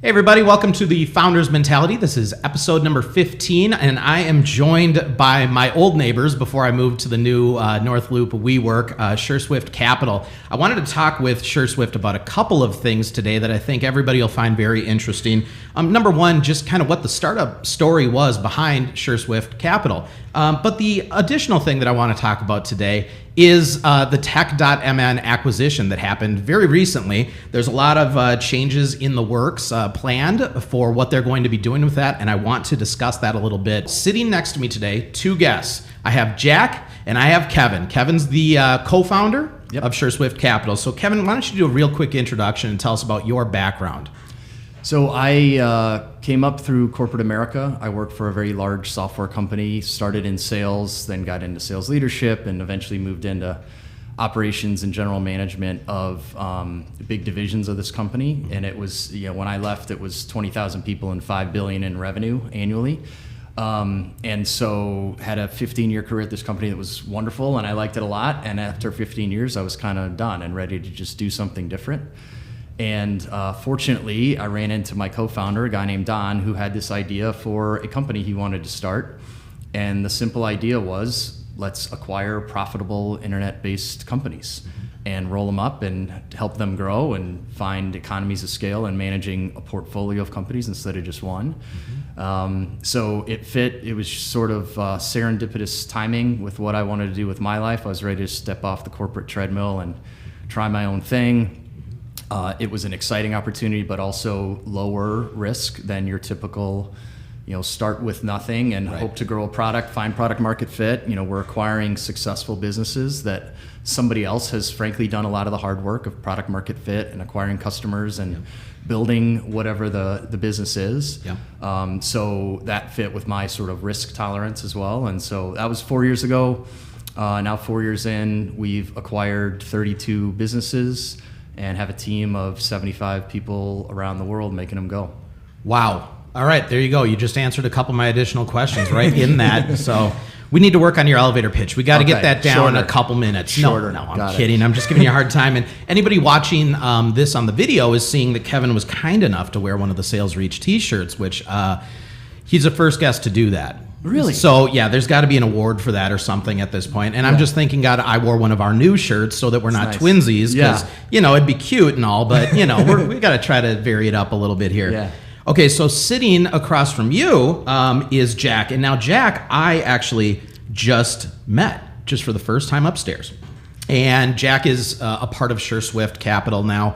Hey everybody, welcome to the Founders Mentality. This is episode number 15, and I am joined by my old neighbors before I moved to the new North Loop WeWork, SureSwift Capital. I wanted to talk with SureSwift about a couple of things today that I think everybody will find very interesting. Number one, just kind of what the startup story was behind SureSwift Capital. But the additional thing that I want to talk about today is the Tech.mn acquisition that happened very recently. There's a lot of changes in the works planned for what they're going to be doing with that, and I want to discuss that a little bit. Sitting next to me today, two guests. I have Jac and I have Kevin. Kevin's the co-founder of SureSwift Capital. So Kevin, why don't you do a real quick introduction and tell us about your background? So I came up through corporate America. I worked for a very large software company, started in sales, then got into sales leadership, and eventually moved into operations and general management of big divisions of this company. And it was, when I left, it was 20,000 people and $5 billion in revenue annually. And so had a 15-year career at this company that was wonderful, and I liked it a lot. And after 15 years, I was kind of done and ready to just do something different. And fortunately, I ran into my co-founder, a guy named Don, who had this idea for a company he wanted to start. And the simple idea was, let's acquire profitable internet-based companies and roll them up and help them grow and find economies of scale in managing a portfolio of companies instead of just one. So it fit. It was sort of serendipitous timing with what I wanted to do with my life. I was ready to step off the corporate treadmill and try my own thing. It was an exciting opportunity, but also lower risk than your typical, start with nothing and hope to grow a product, find product market fit. We're acquiring successful businesses that somebody else has frankly done a lot of the hard work of product market fit and acquiring customers and building whatever the business is. So that fit with my sort of risk tolerance as well. And so that was 4 years ago. Now 4 years in, we've acquired 32 businesses and have a team of 75 people around the world making them go. Wow. All right, there you go. You just answered a couple of my additional questions right in that. So we need to work on your elevator pitch. We got to get that down in a couple minutes. Shorter. No, I'm kidding. I'm just giving you a hard time. And anybody watching this on the video is seeing that Kevin was kind enough to wear one of the Sales Reach t-shirts, which he's the first guest to do that. Really? So yeah, there's got to be an award for that or something at this point. And I'm just thinking, God, I wore one of our new shirts so that we're not twinsies, because it'd be cute and all, but we got to try to vary it up a little bit here. Yeah. Okay, so sitting across from you is Jac, and now Jac, I actually just met just for the first time upstairs, and Jac is a part of SureSwift Capital now.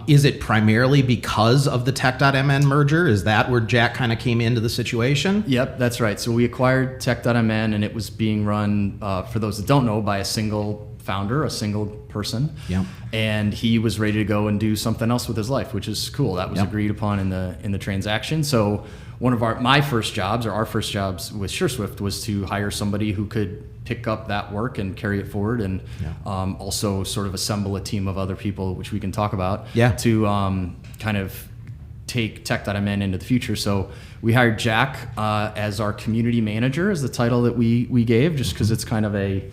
Is it primarily because of the Tech.mn merger? Is that where Jac kind of came into the situation? Yep, that's right. So we acquired Tech.mn, and it was being run, for those that don't know, by a single founder, a single person. Yeah. And he was ready to go and do something else with his life, which is cool. That was agreed upon in the transaction. So one of our first jobs with SureSwift was to hire somebody who could pick up that work and carry it forward, and also sort of assemble a team of other people, which we can talk about, to kind of take Tech.mn into the future. So we hired Jac as our community manager, is the title that we gave, just because it's kind of a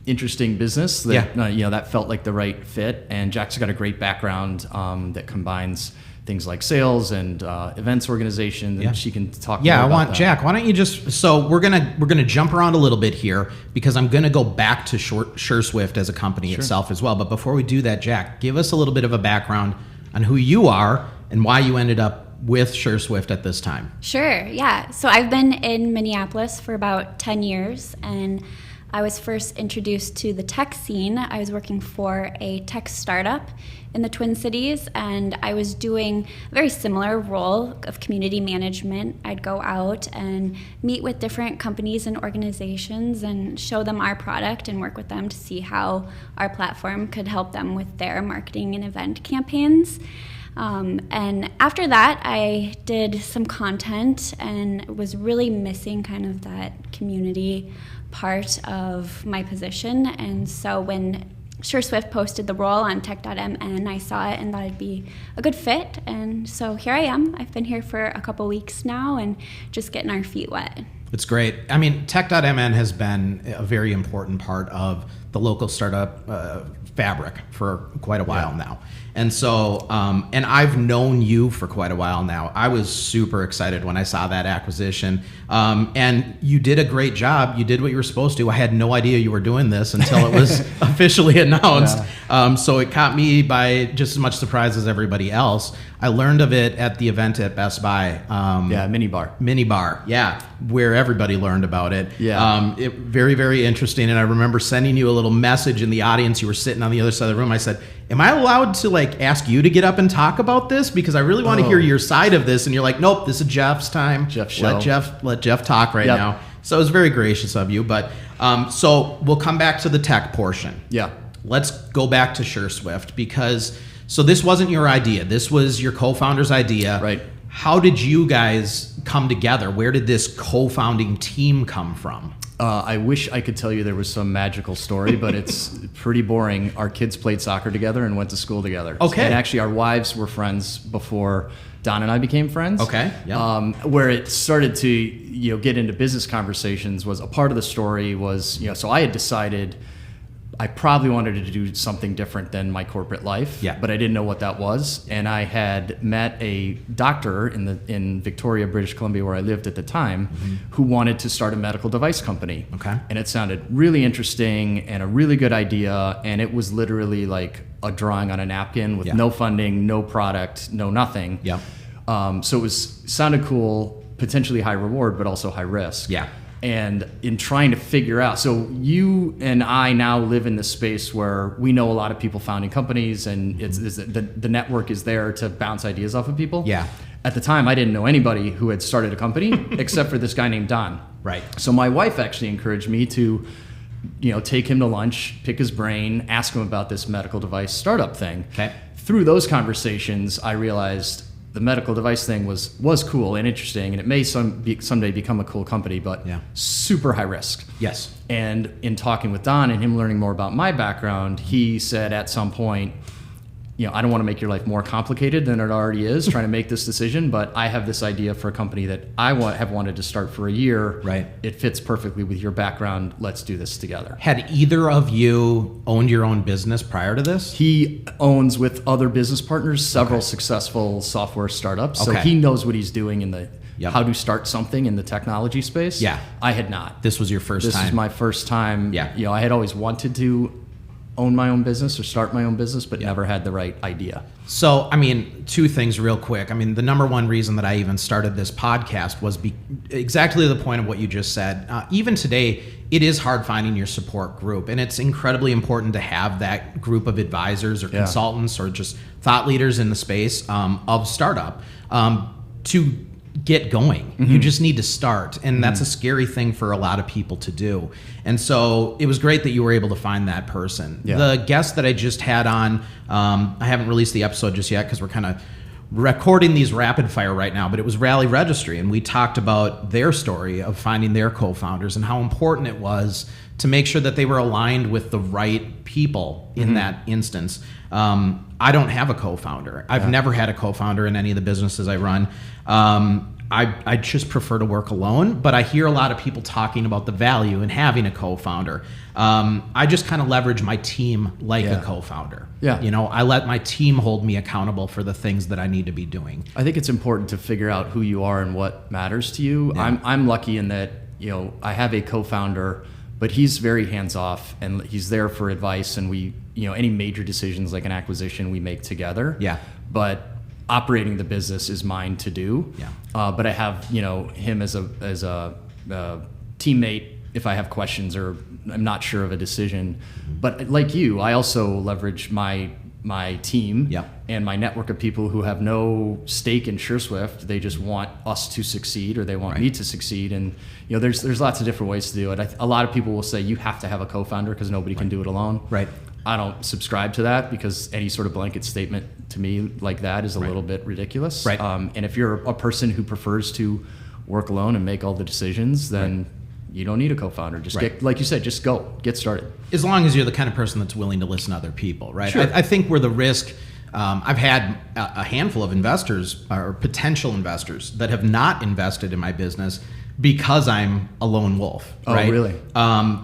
interesting business that that felt like the right fit. And Jac's got a great background that combines things like sales and events organization, and she can talk more about I want that. Jac, why don't you so we're gonna jump around a little bit here, because I'm gonna go back to SureSwift as a company itself as well. But before we do that, Jac, give us a little bit of a background on who you are and why you ended up with SureSwift at this time. Sure, yeah. So I've been in Minneapolis for about 10 years, and I was first introduced to the tech scene. I was working for a tech startup in the Twin Cities, and I was doing a very similar role of community management. I'd go out and meet with different companies and organizations and show them our product and work with them to see how our platform could help them with their marketing and event campaigns. And after that, I did some content and was really missing kind of that community part of my position. And so when SureSwift posted the role on Tech.mn, I saw it and thought it'd be a good fit. And so here I am. I've been here for a couple weeks now and just getting our feet wet. It's great. I mean, Tech.mn has been a very important part of the local startup fabric for quite a while now. And so, and I've known you for quite a while now. I was super excited when I saw that acquisition. And you did a great job. You did what you were supposed to. I had no idea you were doing this until it was officially announced. So it caught me by just as much surprise as everybody else. I learned of it at the event at Best Buy. Mini bar, yeah, where everybody learned about it. It very, very interesting. And I remember sending you a little message in the audience. You were sitting on the other side of the room. I said, am I allowed to ask you to get up and talk about this? Because I really want to hear your side of this. And you're like, nope, this is Jeff's time. Jeff's show. Let Jeff talk right now. So it was very gracious of you. But so we'll come back to the tech portion. Let's go back to SureSwift because so this wasn't your idea. This was your co-founder's idea. Right. How did you guys come together? Where did this co-founding team come from? I wish I could tell you there was some magical story, but it's pretty boring. Our kids played soccer together and went to school together. Okay. And actually, our wives were friends before Don and I became friends. Okay. Yeah. Where it started to get into business conversations was a part of the story was so I had decided I probably wanted to do something different than my corporate life, but I didn't know what that was. And I had met a doctor in Victoria, British Columbia, where I lived at the time, who wanted to start a medical device company. Okay. And it sounded really interesting and a really good idea. And it was literally like a drawing on a napkin with no funding, no product, no nothing. So it sounded cool, potentially high reward, but also high risk. And in trying to figure out, so you and I now live in this space where we know a lot of people founding companies, and the network is there to bounce ideas off of people. At the time, I didn't know anybody who had started a company except for this guy named Don. Right. So my wife actually encouraged me to, take him to lunch, pick his brain, ask him about this medical device startup thing. Okay. Through those conversations, I realized the medical device thing was cool and interesting, and it may someday become a cool company, but super high risk. Yes. And in talking with Don and him learning more about my background, he said at some point, I don't want to make your life more complicated than it already is trying to make this decision, but I have this idea for a company that I have wanted to start for a year. Right. It fits perfectly with your background. Let's do this together. Had either of you owned your own business prior to this? He owns with other business partners several successful software startups. So he knows what he's doing in the how to start something in the technology space. I had not. This was your first time? This was my first time. I had always wanted to own my own business or start my own business, but never had the right idea. So, two things real quick. The number one reason that I even started this podcast was exactly the point of what you just said. Even today, it is hard finding your support group, and it's incredibly important to have that group of advisors or consultants or just thought leaders in the space of startup to get going. You just need to start, and that's a scary thing for a lot of people to do. And so it was great that you were able to find that person. The guest that I just had on, I haven't released the episode just yet because we're kind of recording these rapid fire right now, but it was Rally Registry, and we talked about their story of finding their co-founders and how important it was to make sure that they were aligned with the right people in that instance. I don't have a co-founder. I've never had a co-founder in any of the businesses I run. I just prefer to work alone, but I hear a lot of people talking about the value in having a co-founder. I just kind of leverage my team like a co-founder. I let my team hold me accountable for the things that I need to be doing. I think it's important to figure out who you are and what matters to you. I'm lucky in that, I have a co-founder, but he's very hands-off and he's there for advice, and we, any major decisions like an acquisition we make together. But operating the business is mine to do. But I have, him as a teammate if I have questions or I'm not sure of a decision. But like you, I also leverage my team and my network of people who have no stake in SureSwift. They just want us to succeed, or they want me to succeed. And there's lots of different ways to do it. A lot of people will say you have to have a co-founder because nobody can do it alone. I don't subscribe to that because any sort of blanket statement to me like that is a little bit ridiculous. And if you're a person who prefers to work alone and make all the decisions, then you don't need a co-founder. Just get, like you said, just get started. As long as you're the kind of person that's willing to listen to other people, right? I think where the risk, I've had a handful of investors or potential investors that have not invested in my business because I'm a lone wolf. Oh, right? really?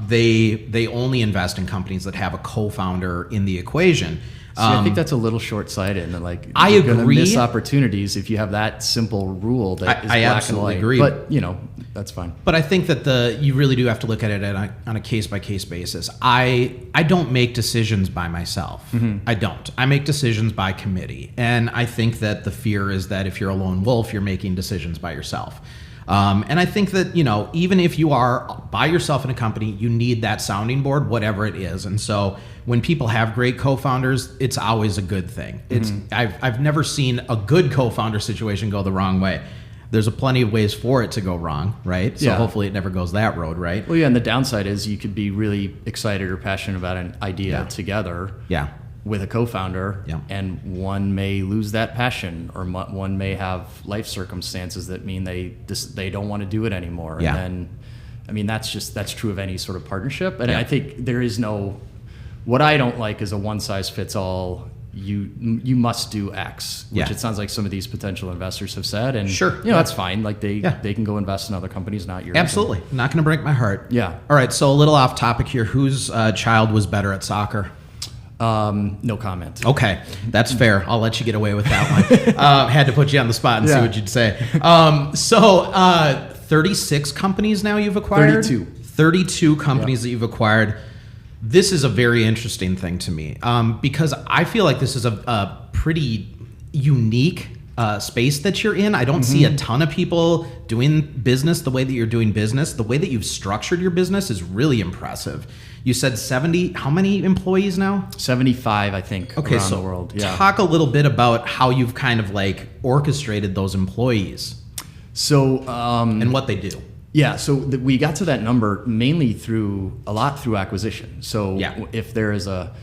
They only invest in companies that have a co-founder in the equation. See, I think that's a little short-sighted, and like I you're gonna agree. miss opportunities if you have that simple rule that is I black absolutely and white. agree. But that's fine. But I think that you really do have to look at it on a case-by-case basis. I don't make decisions by myself. I don't. I make decisions by committee. And I think that the fear is that if you're a lone wolf, you're making decisions by yourself. And I think that, even if you are by yourself in a company, you need that sounding board, whatever it is. And so when people have great co-founders, it's always a good thing. I've never seen a good co-founder situation go the wrong way. There's a plenty of ways for it to go wrong, right? So hopefully it never goes that road, right? Well, yeah, and the downside is you could be really excited or passionate about an idea together with a co-founder, and one may lose that passion, or one may have life circumstances that mean they don't want to do it anymore. And then, I mean, that's true of any sort of partnership. And I think there is what I don't like is a one-size-fits-all. You must do X, which it sounds like some of these potential investors have said, and that's fine. Like they can go invest in other companies, not yours. Absolutely, not going to break my heart. Yeah. All right, so a little off topic here. Whose child was better at soccer? No comment. Okay, that's fair. I'll let you get away with that one. Had to put you on the spot and see what you'd say. So 36 companies now you've acquired? 32 companies that you've acquired. This is a very interesting thing to me because I feel like this is a pretty unique space that you're in. I don't see a ton of people doing business the way that you're doing business. The way that you've structured your business is really impressive. You said 70, how many employees now? 75, I think, around the world. Yeah. Talk a little bit about how you've kind of like orchestrated those employees. So, and what they do. Yeah, so we got to that number mainly through acquisition. So if there is a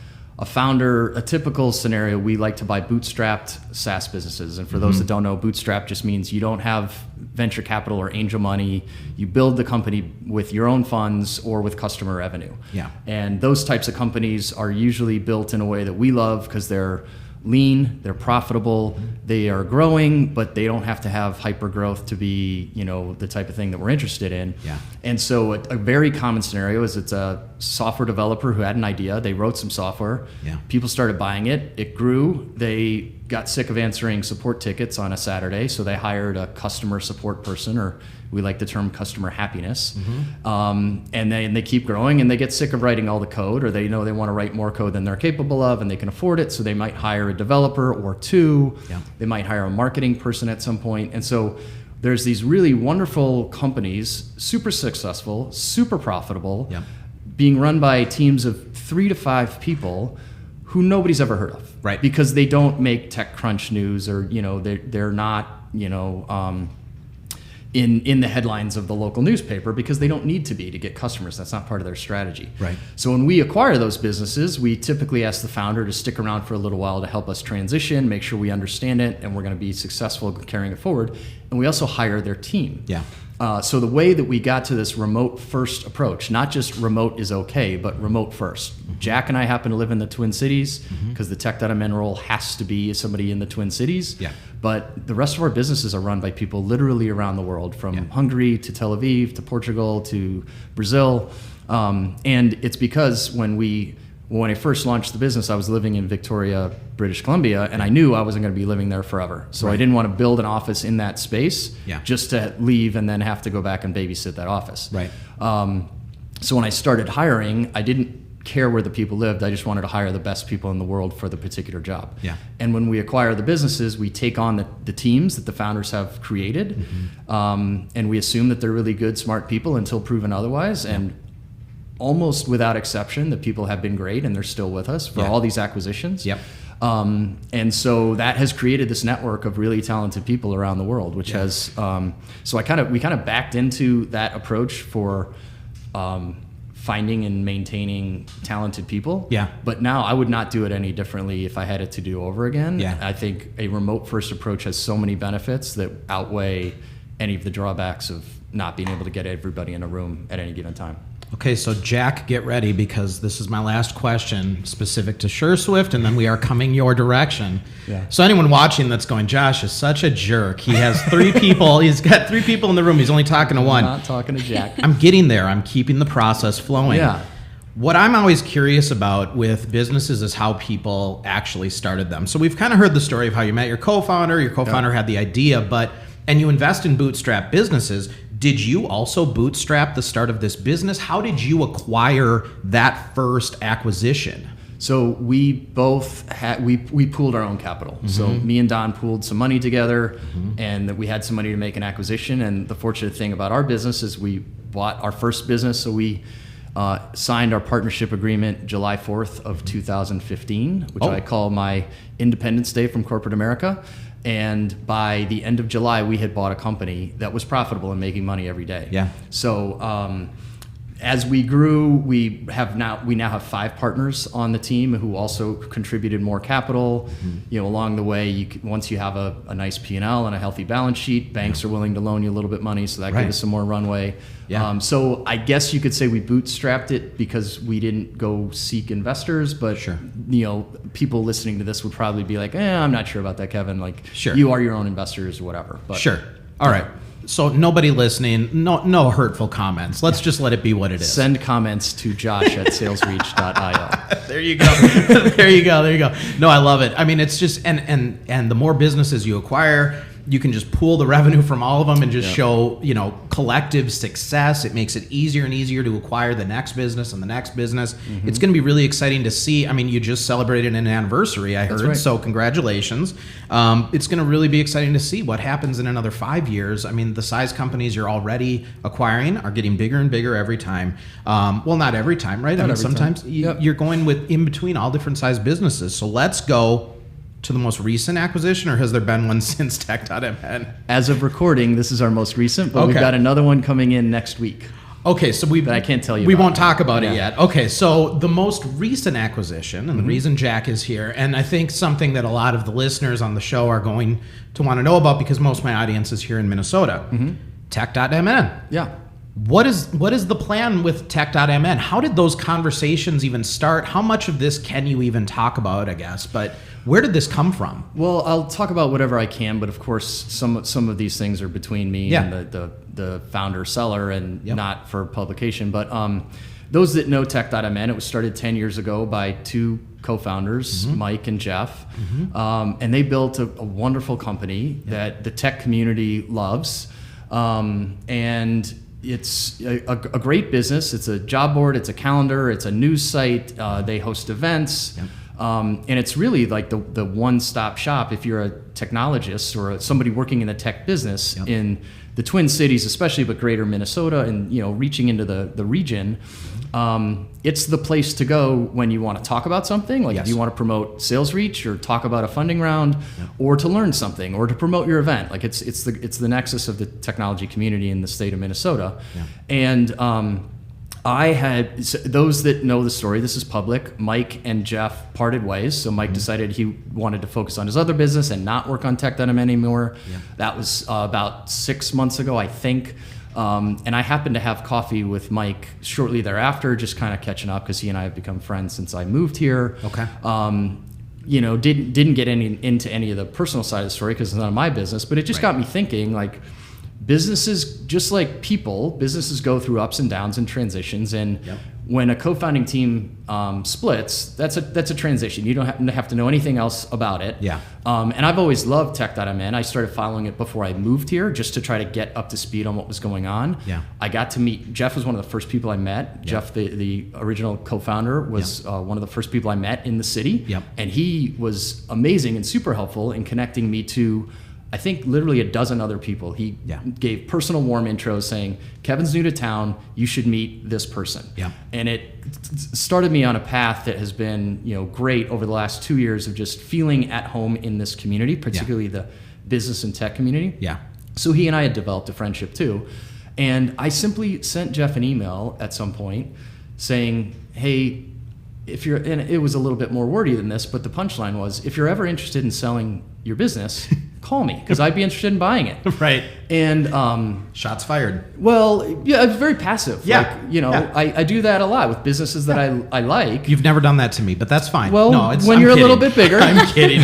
founder, a typical scenario, we like to buy bootstrapped SaaS businesses. And for those that don't know, bootstrap just means you don't have venture capital or angel money. You build the company with your own funds or with customer revenue. Yeah. And those types of companies are usually built in a way that we love because they're lean, they're profitable, they are growing, but they don't have to have hyper growth to be, the type of thing that we're interested in. Yeah. And so a very common scenario is it's a software developer who had an idea, they wrote some software, people started buying it, it grew, they got sick of answering support tickets on a Saturday, so they hired a customer support person, or we like the term customer happiness. And then they keep growing and they get sick of writing all the code, or they know they want to write more code than they're capable of and they can afford it, so they might hire a developer or two. They might hire a marketing person at some point. And so there's these really wonderful companies, super successful, super profitable, being run by teams of 3 to 5 people who nobody's ever heard of, right? Because they don't make TechCrunch news, or they're not in the headlines of the local newspaper because they don't need to be to get customers. That's not part of their strategy. Right. So when we acquire those businesses, we typically ask the founder to stick around for a little while to help us transition, make sure we understand it, and we're going to be successful carrying it forward. And we also hire their team. Yeah. So the way that we got to this remote first approach, not just remote is okay, but remote first. Jac and I happen to live in the Twin Cities because the Tech.mn role has to be somebody in the Twin Cities. Yeah. But the rest of our businesses are run by people literally around the world, from Hungary to Tel Aviv to Portugal to Brazil. And it's because when I first launched the business, I was living in Victoria, British Columbia, and I knew I wasn't going to be living there forever. So I didn't want to build an office in that space just to leave and then have to go back and babysit that office. Right. So when I started hiring, I didn't care where the people lived. I just wanted to hire the best people in the world for the particular job. Yeah. And when we acquire the businesses, we take on the teams that the founders have created, and we assume that they're really good, smart people until proven otherwise. And almost without exception, the people have been great and they're still with us for all these acquisitions. Yep. And so that has created this network of really talented people around the world, which has, so we kind of backed into that approach for finding and maintaining talented people. Yeah. But now I would not do it any differently if I had it to do over again. Yeah. I think a remote first approach has so many benefits that outweigh any of the drawbacks of not being able to get everybody in a room at any given time. Okay, so Jac, get ready because this is my last question specific to SureSwift, and then we are coming your direction. Yeah. So anyone watching that's going, Josh is such a jerk. He has 3 people. He's got 3 people in the room. He's only talking to one. I'm not talking to Jac. I'm getting there. I'm keeping the process flowing. Yeah. What I'm always curious about with businesses is how people actually started them. So we've kind of heard the story of how you met your co-founder. Your co-founder had the idea, and you invest in bootstrap businesses. Did you also bootstrap the start of this business? How did you acquire that first acquisition? So we both we pooled our own capital. So me and Don pooled some money together, and that we had some money to make an acquisition. And the fortunate thing about our business is we bought our first business. So we signed our partnership agreement July 4th of 2015, which I call my Independence Day from corporate America. And by the end of July, we had bought a company that was profitable and making money every day. Yeah. So as we grew, we now have 5 partners on the team who also contributed more capital. Along the way, once you have a nice P&L and a healthy balance sheet, banks are willing to loan you a little bit money, so that gave us some more runway. Yeah. So I guess you could say we bootstrapped it because we didn't go seek investors, but people listening to this would probably be like, I'm not sure about that, Kevin. Like, you are your own investors or whatever. But, sure. All right. So nobody listening, no hurtful comments. Let's just let it be what it is. Send comments to josh@salesreach.io. There you go. There you go. No, I love it. I mean, it's just, and the more businesses you acquire, you can just pool the revenue from all of them and just show, collective success. It makes it easier and easier to acquire the next business and the next business. It's going to be really exciting to see. I mean, you just celebrated an anniversary, I heard. Right. So congratulations. It's going to really be exciting to see what happens in another 5 years. I mean, the size companies you're already acquiring are getting bigger and bigger every time. Well, not every time, right? I mean, sometimes you're going with in between all different size businesses. So let's go to the most recent acquisition, or has there been one since Tech.mn? As of recording, this is our most recent, but we've got another one coming in next week. Okay, so but I can't tell you. We won't talk about it yet. Okay, so the most recent acquisition, and the reason Jac is here, and I think something that a lot of the listeners on the show are going to want to know about because most of my audience is here in Minnesota. Tech.mn. Yeah. What is the plan with Tech.mn? How did those conversations even start? How much of this can you even talk about, I guess? But where did this come from? Well, I'll talk about whatever I can, but of course, some of these things are between me and the founder seller and not for publication. But those that know Tech.mn, it was started 10 years ago by 2 co-founders, Mike and Jeff, and they built a wonderful company that the tech community loves, and it's a great business. It's a job board, it's a calendar, it's a news site. They host events. And it's really like the one-stop shop if you're a technologist or somebody working in the tech business in the Twin Cities, especially, but greater Minnesota and reaching into the region. It's the place to go when you want to talk about something, like if you want to promote sales reach or talk about a funding round, or to learn something or to promote your event. Like it's the nexus of the technology community in the state of Minnesota. And I had, those that know the story, this is public, Mike and Jeff parted ways. So Mike decided he wanted to focus on his other business and not work on Tech.mn anymore. That was about 6 months ago, I think. And I happened to have coffee with Mike shortly thereafter, just kind of catching up because he and I have become friends since I moved here. Okay. Didn't get into any of the personal side of the story because it's none of my business, but it just got me thinking, like, businesses, just like people, businesses go through ups and downs and transitions. And when a co-founding team splits, that's a transition. You don't have to know anything else about it. And I've always loved Tech.mn. I started following it before I moved here just to try to get up to speed on what was going on. I got to meet, Jeff was one of the first people I met. Jeff, the original co-founder, was one of the first people I met in the city. And he was amazing and super helpful in connecting me to, I think, literally a dozen other people. He gave personal warm intros saying, Kevin's new to town, you should meet this person. And it started me on a path that has been, great over the last 2 years of just feeling at home in this community, particularly the business and tech community. So he and I had developed a friendship too. And I simply sent Jeff an email at some point saying, hey, if you're, and it was a little bit more wordy than this, but the punchline was, if you're ever interested in selling your business, call me because I'd be interested in buying it. Right. And shots fired. well, yeah, it's very passive. Yeah. Like, you know, I do that a lot with businesses that I like. You've never done that to me, but that's fine. Well, no, when I'm you're kidding. a little bit bigger. I'm kidding.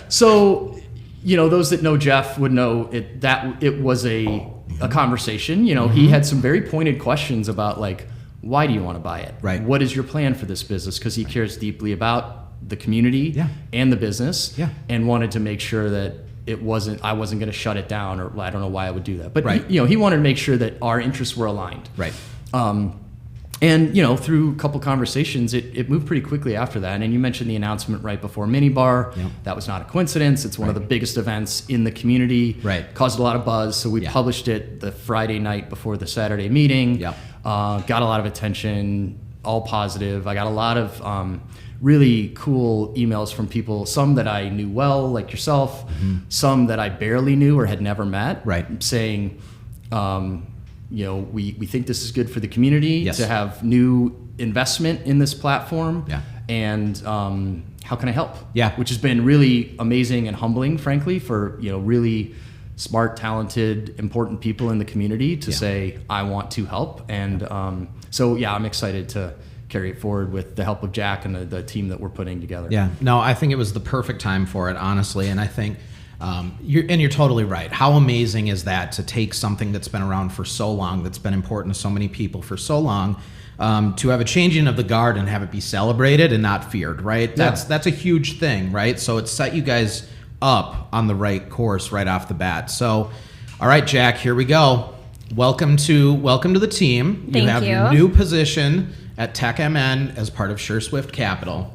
So, you know, those that know Jeff would know it was a conversation. You know, he had some very pointed questions about like, why do you want to buy it? Right. What is your plan for this business? Because he cares deeply about the community and the business, and wanted to make sure that I wasn't going to shut it down, or I don't know why I would do that. But he wanted to make sure that our interests were aligned. Right. And you know, through a couple conversations, it moved pretty quickly after that. And you mentioned the announcement right before Minibar. Yep. That was not a coincidence. It's one of the biggest events in the community. Right. Caused a lot of buzz. So we published it the Friday night before the Saturday meeting. Yep. Got a lot of attention, all positive. I got a lot of really cool emails from people, some that I knew well, like yourself, some that I barely knew or had never met, saying, you know, we think this is good for the community to have new investment in this platform. Yeah. And how can I help? Yeah. Which has been really amazing and humbling, frankly, for, you know, really smart, talented, important people in the community to say, I want to help. And so, yeah, I'm excited to carry it forward with the help of Jac and the team that we're putting together. Yeah, no, I think it was the perfect time for it, honestly. And I think you're totally right. How amazing is that to take something that's been around for so long, that's been important to so many people for so long, to have a changing of the guard and have it be celebrated and not feared, right? That's a huge thing, right? So it set you guys up on the right course right off the bat. So, all right, Jac, here we go. Welcome to the team. Thank you. You have your new position at Tech.mn as part of SureSwift Capital.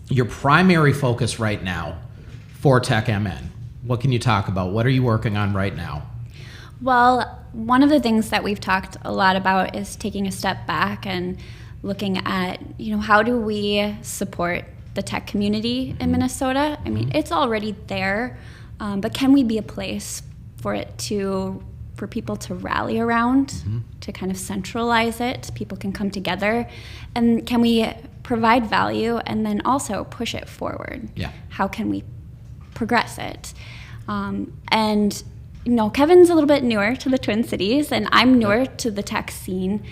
Your primary focus right now for Tech.mn, what can you talk about? What are you working on right now? Well, one of the things that we've talked a lot about is taking a step back and looking at, you know, how do we support the tech community in Minnesota? I mean, it's already there, but can we be a place for people to rally around, to kind of centralize it? People can come together, and can we provide value and then also push it forward? Yeah. How can we progress it? And you know, Kevin's a little bit newer to the Twin Cities, and I'm newer to the tech scene.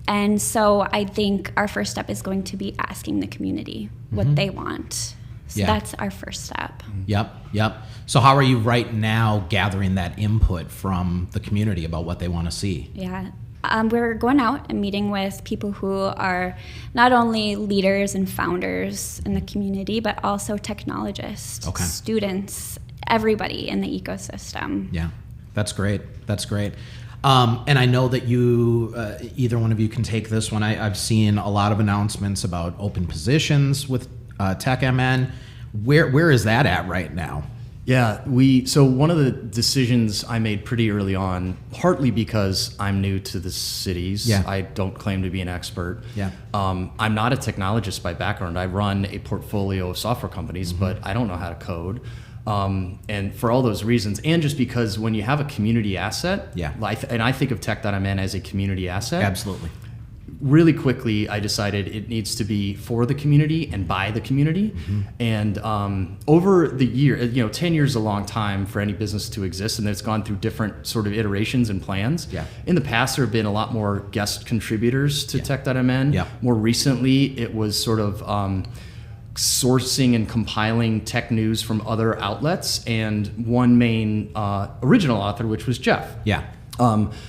And so I think our first step is going to be asking the community what they want. So that's our first step. Yep. So how are you right now gathering that input from the community about what they want to see? Yeah. We're going out and meeting with people who are not only leaders and founders in the community, but also technologists, students, everybody in the ecosystem. Yeah, that's great. And I know that you, either one of you can take this one. I've seen a lot of announcements about open positions with Tech.mn. Where is that at right now? Yeah, so one of the decisions I made pretty early on, partly because I'm new to the cities. Yeah. I don't claim to be an expert. Yeah. I'm not a technologist by background. I run a portfolio of software companies, but I don't know how to code. And for all those reasons, and just because when you have a community asset, and I think of Tech.mn as a community asset. Absolutely. Really quickly, I decided it needs to be for the community and by the community. And over the year, 10 years is a long time for any business to exist, and it's gone through different sort of iterations and plans. Yeah. In the past, there have been a lot more guest contributors to Tech.mn. Yeah. More recently, it was sort of sourcing and compiling tech news from other outlets, and one main original author, which was Jeff. Yeah.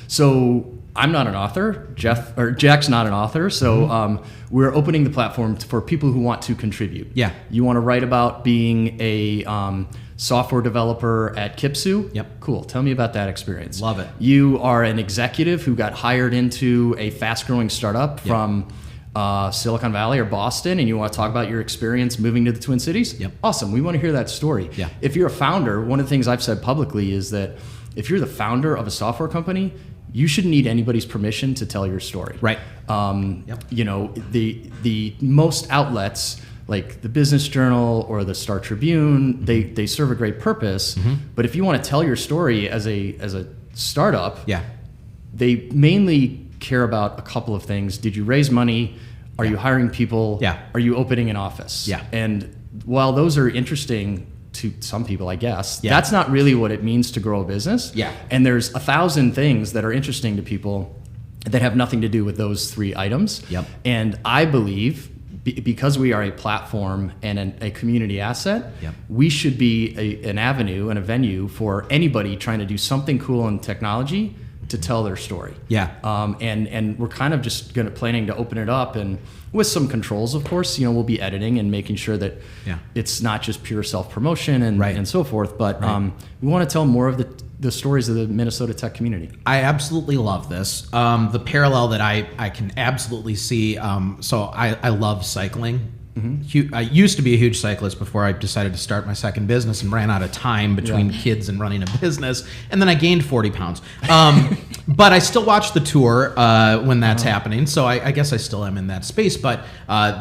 So I'm not an author. Jac's not an author. So we're opening the platform for people who want to contribute. Yeah. You want to write about being a software developer at Kipsu? Yep. Cool. Tell me about that experience. Love it. You are an executive who got hired into a fast-growing startup from Silicon Valley or Boston, and you want to talk about your experience moving to the Twin Cities? Yep. Awesome. We want to hear that story. Yeah. If you're a founder, one of the things I've said publicly is that if you're the founder of a software company, you shouldn't need anybody's permission to tell your story. Right. You know, the most outlets like the Business Journal or the Star Tribune, they serve a great purpose. But if you want to tell your story as a startup, they mainly care about a couple of things. Did you raise money? Are you hiring people? Yeah. Are you opening an office? Yeah. And while those are interesting to some people, I guess. Yeah. That's not really what it means to grow a business. Yeah. And there's 1,000 things that are interesting to people that have nothing to do with those 3 items. Yep. And I believe because we are a platform and a community asset, Yep. we should be an avenue and a venue for anybody trying to do something cool in technology to tell their story. Yeah. And we're kind of just planning to open it up, and with some controls, of course. We'll be editing and making sure that it's not just pure self-promotion and so forth. But we want to tell more of the stories of the Minnesota tech community. I absolutely love this. The parallel that I can absolutely see. So I love cycling. I used to be a huge cyclist before I decided to start my second business and ran out of time between kids and running a business. And then I gained 40 pounds. But I still watch the tour when that's happening. So I guess I still am in that space. But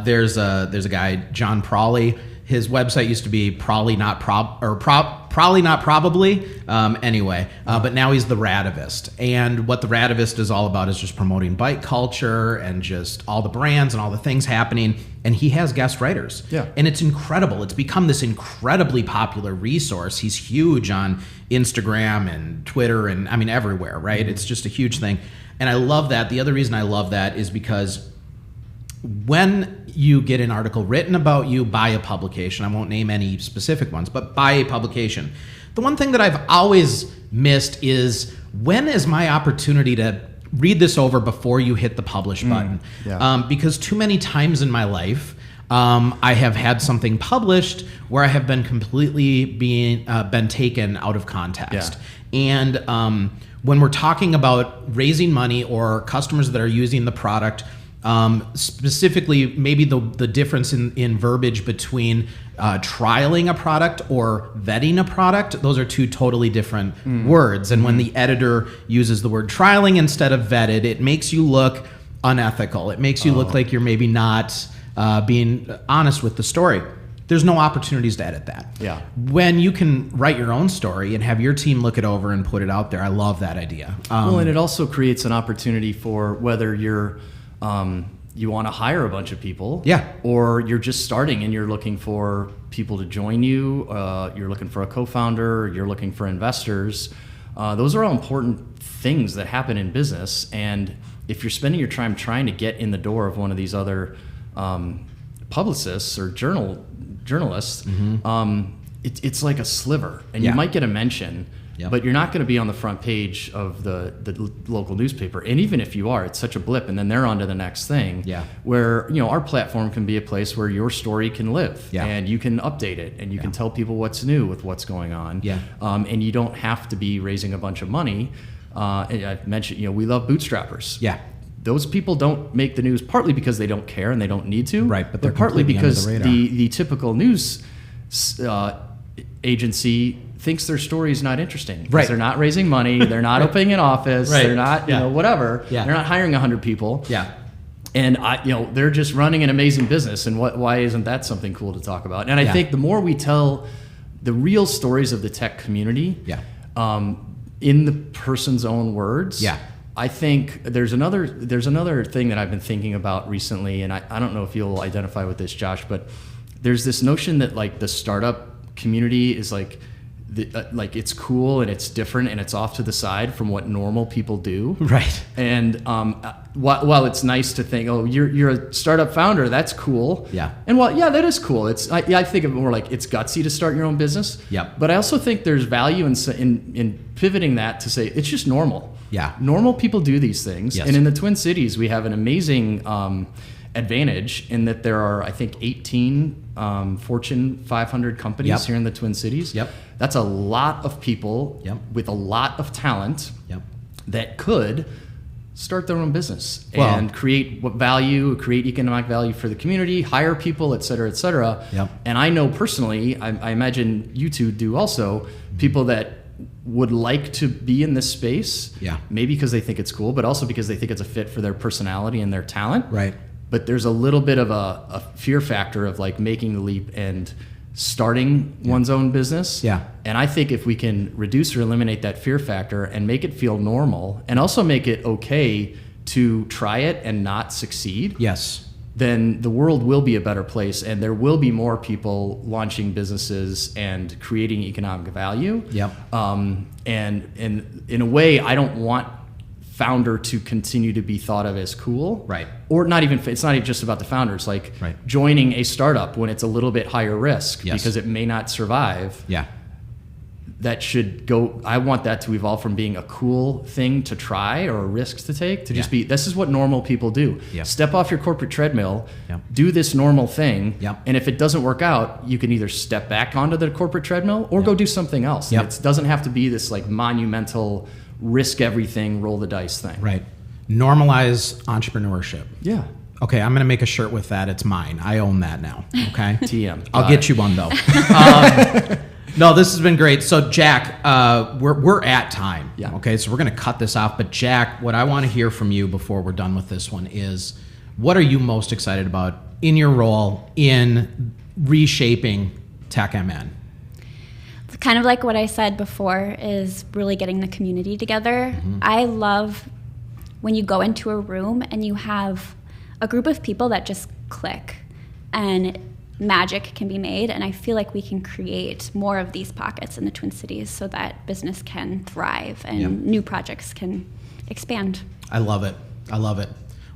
there's a guy, John Prawley. His website used to be Probably Not Probably. Anyway, but now he's the Radivist. And what the Radivist is all about is just promoting bike culture and just all the brands and all the things happening. And he has guest writers. Yeah. And it's incredible. It's become this incredibly popular resource. He's huge on Instagram and Twitter and everywhere, right? It's just a huge thing. And I love that. The other reason I love that is because when you get an article written about you by a publication, I won't name any specific ones, but by a publication, the one thing that I've always missed is, when is my opportunity to read this over before you hit the publish button? Because too many times in my life, I have had something published where I have been completely been taken out of context. And when we're talking about raising money or customers that are using the product, specifically maybe the difference in verbiage between trialing a product or vetting a product, those are 2 totally different words. And when the editor uses the word trialing instead of vetted, it makes you look unethical. It makes you look like you're maybe not being honest with the story. There's no opportunities to edit that. Yeah. When you can write your own story and have your team look it over and put it out there, I love that idea. And it also creates an opportunity for whether you're you want to hire a bunch of people, or you're just starting and you're looking for people to join you, you're looking for a co-founder, you're looking for investors. Those are all important things that happen in business. And if you're spending your time trying to get in the door of one of these other publicists or journalists, it's like a sliver, and you might get a mention. But you're not going to be on the front page of the local newspaper. And even if you are, it's such a blip, and then they're on to the next thing. Where our platform can be a place where your story can live, and you can update it, and you can tell people what's new with what's going on. And you don't have to be raising a bunch of money. I mentioned, we love bootstrappers. Those people don't make the news partly because they don't care and they don't need to. Right, but they're partly because under the radar. the typical news agency thinks their story is not interesting. Right. They're not raising money. They're not opening an office. They're not, whatever. They're not hiring 100 people. And they're just running an amazing business. And why isn't that something cool to talk about? And I think the more we tell the real stories of the tech community, in the person's own words, I think there's another thing that I've been thinking about recently, and I don't know if you'll identify with this, Josh, but there's this notion that like the startup community is like it's cool and it's different and it's off to the side from what normal people do. Right. And while it's nice to think, oh, you're a startup founder, that's cool. And that is cool. I think of it more like it's gutsy to start your own business. But I also think there's value in pivoting that to say it's just normal. Normal people do these things. And in the Twin Cities, we have an amazing advantage in that there are, I think, 18 Fortune 500 companies here in the Twin Cities. That's a lot of people with a lot of talent that could start their own business and create economic value for the community, hire people, et cetera, et cetera. And I know personally, I imagine you two do also, people that would like to be in this space, maybe because they think it's cool, but also because they think it's a fit for their personality and their talent. Right. But there's a little bit of a fear factor of like making the leap and starting one's own business. And I think if we can reduce or eliminate that fear factor and make it feel normal, and also make it okay to try it and not succeed. then the world will be a better place, and there will be more people launching businesses and creating economic value. Yep. And in a way, I don't want founder to continue to be thought of as cool. Right. Or not even, it's not even just about the founders, like right. joining a startup when it's a little bit higher risk Yes. because it may not survive. Yeah. That should go, I want that to evolve from being a cool thing to try or a risk to take to just be, this is what normal people do. Yep. Step off your corporate treadmill, Yep. do this normal thing, Yep. and if it doesn't work out, you can either step back onto the corporate treadmill or go do something else. Yep. And it doesn't have to be this like monumental risk everything, roll the dice thing. Right. Normalize entrepreneurship. Yeah. Okay, I'm going to make a shirt with that. It's mine. I own that now. Okay. TM. I'll get you one though. No, this has been great. So Jac, we're at time. Yeah. Okay, so we're going to cut this off. But Jac, what I want to hear from you before we're done with this one is, what are you most excited about in your role in reshaping Tech.mn? Kind of like what I said before, is really getting the community together. Mm-hmm. I love when you go into a room and you have a group of people that just click and magic can be made, and I feel like we can create more of these pockets in the Twin Cities so that business can thrive and Yep. new projects can expand. I love it. I love it.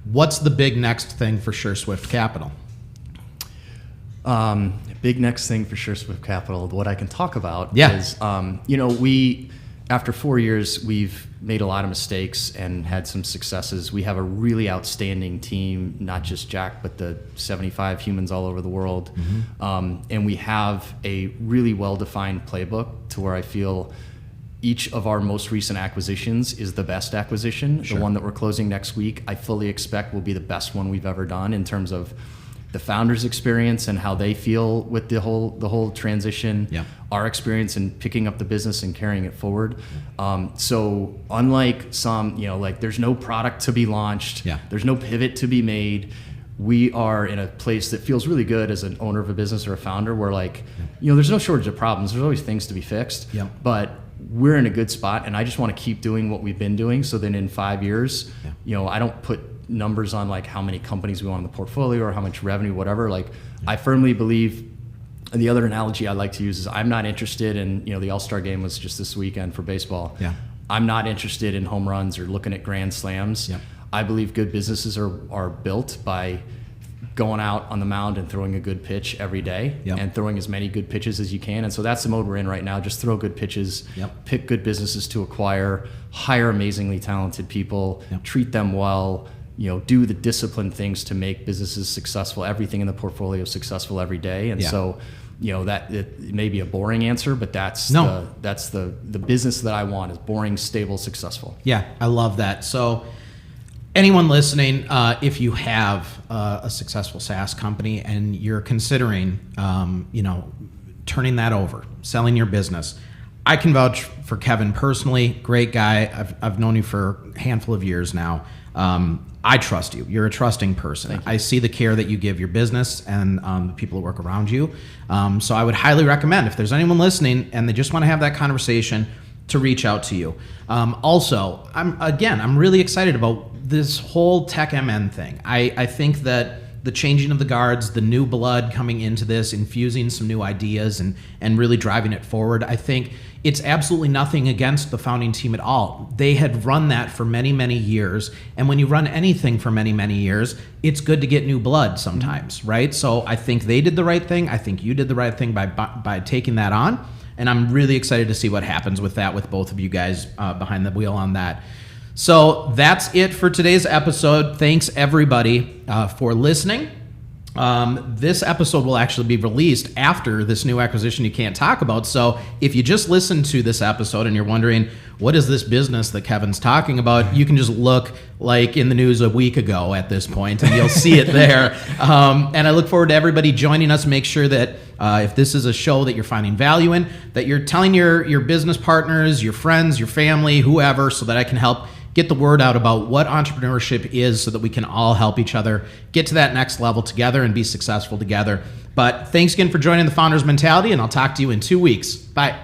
What's the big next thing for SureSwift Capital? Big next thing for SureSwift Capital, what I can talk about Yeah. is, we, after 4 years, we've made a lot of mistakes and had some successes. We have a really outstanding team, not just Jac, but the 75 humans all over the world. And we have a really well-defined playbook to where I feel each of our most recent acquisitions is the best acquisition. Sure. The one that we're closing next week, I fully expect will be the best one we've ever done in terms of the founder's experience and how they feel with the whole transition, Yeah. our experience in picking up the business and carrying it forward. So unlike some, like there's no product to be launched, Yeah. there's no pivot to be made. We are in a place that feels really good as an owner of a business or a founder where there's no shortage of problems. There's always things to be fixed, Yeah. but we're in a good spot, and I just want to keep doing what we've been doing. So then in 5 years, I don't put numbers on like how many companies we want in the portfolio or how much revenue, whatever. I firmly believe, and the other analogy I like to use is I'm not interested in, the All-Star game was just this weekend for baseball. Yeah. I'm not interested in home runs or looking at grand slams. Yeah. I believe good businesses are built by going out on the mound and throwing a good pitch every day, Yep. and throwing as many good pitches as you can. And so that's the mode we're in right now. Just throw good pitches, Yep. pick good businesses to acquire, hire amazingly talented people, Yep. treat them well, do the disciplined things to make businesses successful, everything in the portfolio successful every day. And Yeah. so, that it may be a boring answer, but that's the business that I want, is boring, stable, successful. Yeah, I love that. So anyone listening, if you have a successful SaaS company and you're considering, turning that over, selling your business, I can vouch for Kevin personally. Great guy. I've known you for a handful of years now. I trust you. You're a trusting person. I see the care that you give your business and the people who work around you. So I would highly recommend, if there's anyone listening and they just want to have that conversation, to reach out to you. Also, I'm really excited about this whole Tech.mn thing. I think that the changing of the guards, the new blood coming into this, infusing some new ideas and really driving it forward, I think it's absolutely nothing against the founding team at all. They had run that for many, many years. And when you run anything for many, many years, it's good to get new blood sometimes, right? So I think they did the right thing. I think you did the right thing by taking that on. And I'm really excited to see what happens with that, with both of you guys behind the wheel on that. So that's it for today's episode. Thanks, everybody, for listening. This episode will actually be released after this new acquisition you can't talk about. So if you just listened to this episode and you're wondering, what is this business that Kevin's talking about? You can just look like in the news a week ago at this point, and you'll see it there. And I look forward to everybody joining us. Make sure that if this is a show that you're finding value in, that you're telling your business partners, your friends, your family, whoever, so that I can help get the word out about what entrepreneurship is, so that we can all help each other get to that next level together and be successful together. But thanks again for joining the Founders Mentality, and I'll talk to you in 2 weeks. Bye.